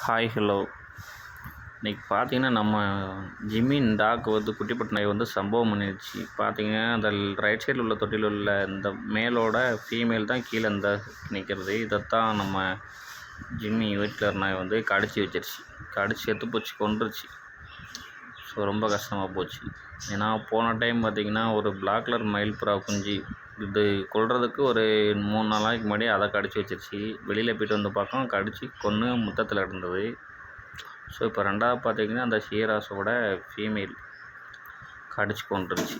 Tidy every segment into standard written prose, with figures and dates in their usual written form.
Hi hello. இன்றைக்கி பார்த்தீங்கன்னா நம்ம ஜிம்மின் டாக் குட்டிப்பட்ட நாய் சம்பவம் பண்ணிடுச்சு. பார்த்தீங்கன்னா அந்த ரைட் சைடில் உள்ள தொட்டியில் உள்ள இந்த மேலோட ஃபீமேல் தான் கீழே இந்த நிற்கிறது. இதைத்தான் நம்ம ஜிம்மி ஒயிட் கலர் நாய் கடிச்சு வச்சிருச்சு. கடிச்சு செத்து போச்சு, கொன்றுச்சு. ஸோ ரொம்ப கஷ்டமாக போச்சு. ஏன்னா போன டைம் பார்த்திங்கன்னா ஒரு பிளாக் கலர் மயில் புறா குஞ்சு இது கொல்றதுக்கு ஒரு 3-4 நாளைக்கு முன்னாடி அதை கடிச்சு வச்சிருச்சு. வெளியில் போய்ட்டு வந்து பார்க்கோம், கடிச்சு கொன்று முத்தத்தில் இருந்தது. ஸோ இப்போ ரெண்டாவது பார்த்திங்கன்னா அந்த ஷீராஸோட ஃபீமேல் கடிச்சு கொண்டுருச்சு.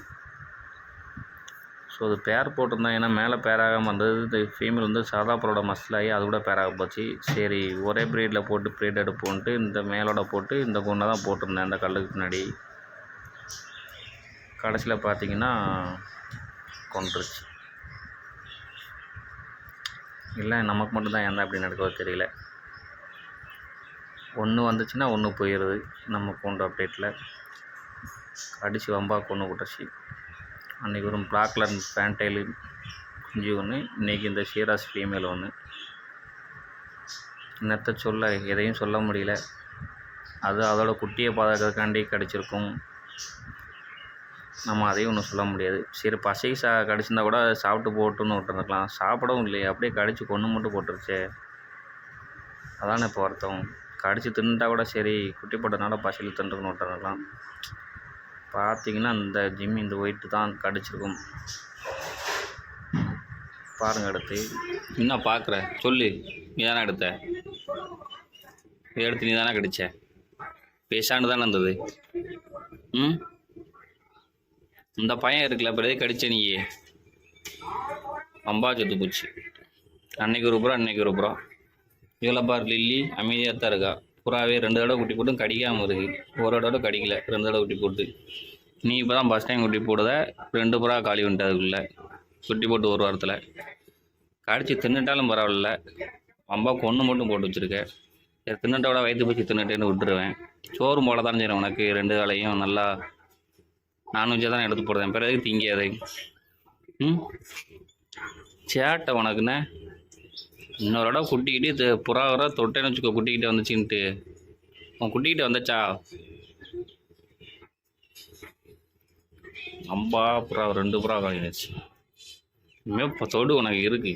ஸோ அது பேர் போட்டிருந்தேன். ஏன்னா மேலே பேராகாமல் இருந்தது. இந்த ஃபீமேல் சாதா புறோட மஸ்லாகி அது கூட பேராக போச்சு. சரி ஒரே ப்ரீடில் போட்டு ப்ரீட் எடுப்போன்ட்டு இந்த மேலோட போட்டு இந்த கொண்டை தான் போட்டிருந்தேன் அந்த கல்லுக்கு பின்னாடி. கடைசியில் பார்த்திங்கன்னா கொன்றுச்சு. இல்லை நமக்கு மட்டும்தான் ஏன் அப்படி நடக்குதோ தெரியல. ஒன்று வந்துச்சுன்னா ஒன்று போயிடுது. நம்ம கொண்டு அப்டேட்டில் அடித்து வம்பா கொண்டு விட்டுருச்சு. அன்றைக்கி ஒரு பிளாக் கலர் பேண்டைலு குஞ்சு ஒன்று, இன்றைக்கி இந்த ஷீராஸ் ஃபீமேல் ஒன்று. என்னத்தை சொல்ல, எதையும் சொல்ல முடியல. அது அதோட குட்டியை பாதுகாக்கிறதுக்காண்டி கடிச்சிருக்கும். நம்ம அதையும் ஒன்றும் சொல்ல முடியாது. சரி பசைக்கு கடிச்சிருந்தா கூட சாப்பிட்டு போட்டுன்னு விட்டுருந்துக்கலாம். சாப்பிடவும் இல்லையே, அப்படியே கடிச்சு கொன்று மட்டும் போட்டுருச்சே. அதானே இப்போ வருத்தம். கடிச்சு தின்னுட்டா கூட சரி, குட்டி போட்டதுனால பசியில் தின்றுக்கணும் விட்டுருந்துக்கலாம். பார்த்திங்கன்னா இந்த ஜிம்மி இந்த ஒயிட்டு தான் கடிச்சிருக்கும். பாருங்கள் எடுத்து. என்ன பார்க்குற சொல்லு, நீ தானே எடுத்த? எடுத்து நீ தானே கடிச்ச? பேசாண்டு தானே இருந்தது. இந்த பையன் இருக்குல்ல, பிறகு கடிச்ச நீயே அம்பா செத்து போச்சு. அன்னைக்கு ஒரு புறா அன்னைக்கு ஒரு புறா. இதில் பார் லில்லி அமைதியாக தான் இருக்கா. புறாவே 2 தடவை குட்டி போட்டும் கடிக்காமல் இருக்குது. ஒரு தடவை கடிக்கல, 2 தடவை குட்டி போட்டு. நீ இப்போ தான் ஃபஸ்ட் டைம் குட்டி போடுத. 2 புறா காலி வந்துட்டு அதுக்குள்ளே குட்டி போட்டு ஒரு வாரத்தில். கடிச்சு தின்னுட்டாலும் பரவாயில்ல, அம்பா கொன்று மட்டும் போட்டு வச்சுருக்க. சரி தின்னுட்டோட வயிற்று போச்சு தின்னுட்டேன்னு விட்டுருவேன். சோறு போல தான் செய்கிறேன் உனக்கு. 2 வேளையும் நல்லா நான்வெஜ்ஜாக தான் எடுத்து போடுறேன். பிறகு திங்காது. சேட்டை உனக்குண்ணே. இன்னொரு இடம் குட்டிக்கிட்டு புறா வர தொட்டேன்னு வச்சுக்கோ. குட்டிக்கிட்ட வந்துச்சுன்ட்டு உன் குட்டிக்கிட்ட வந்துச்சா அம்பா புறா 2 புறா காலிச்சு. இனிமேல் தொடு உனக்கு இருக்குது.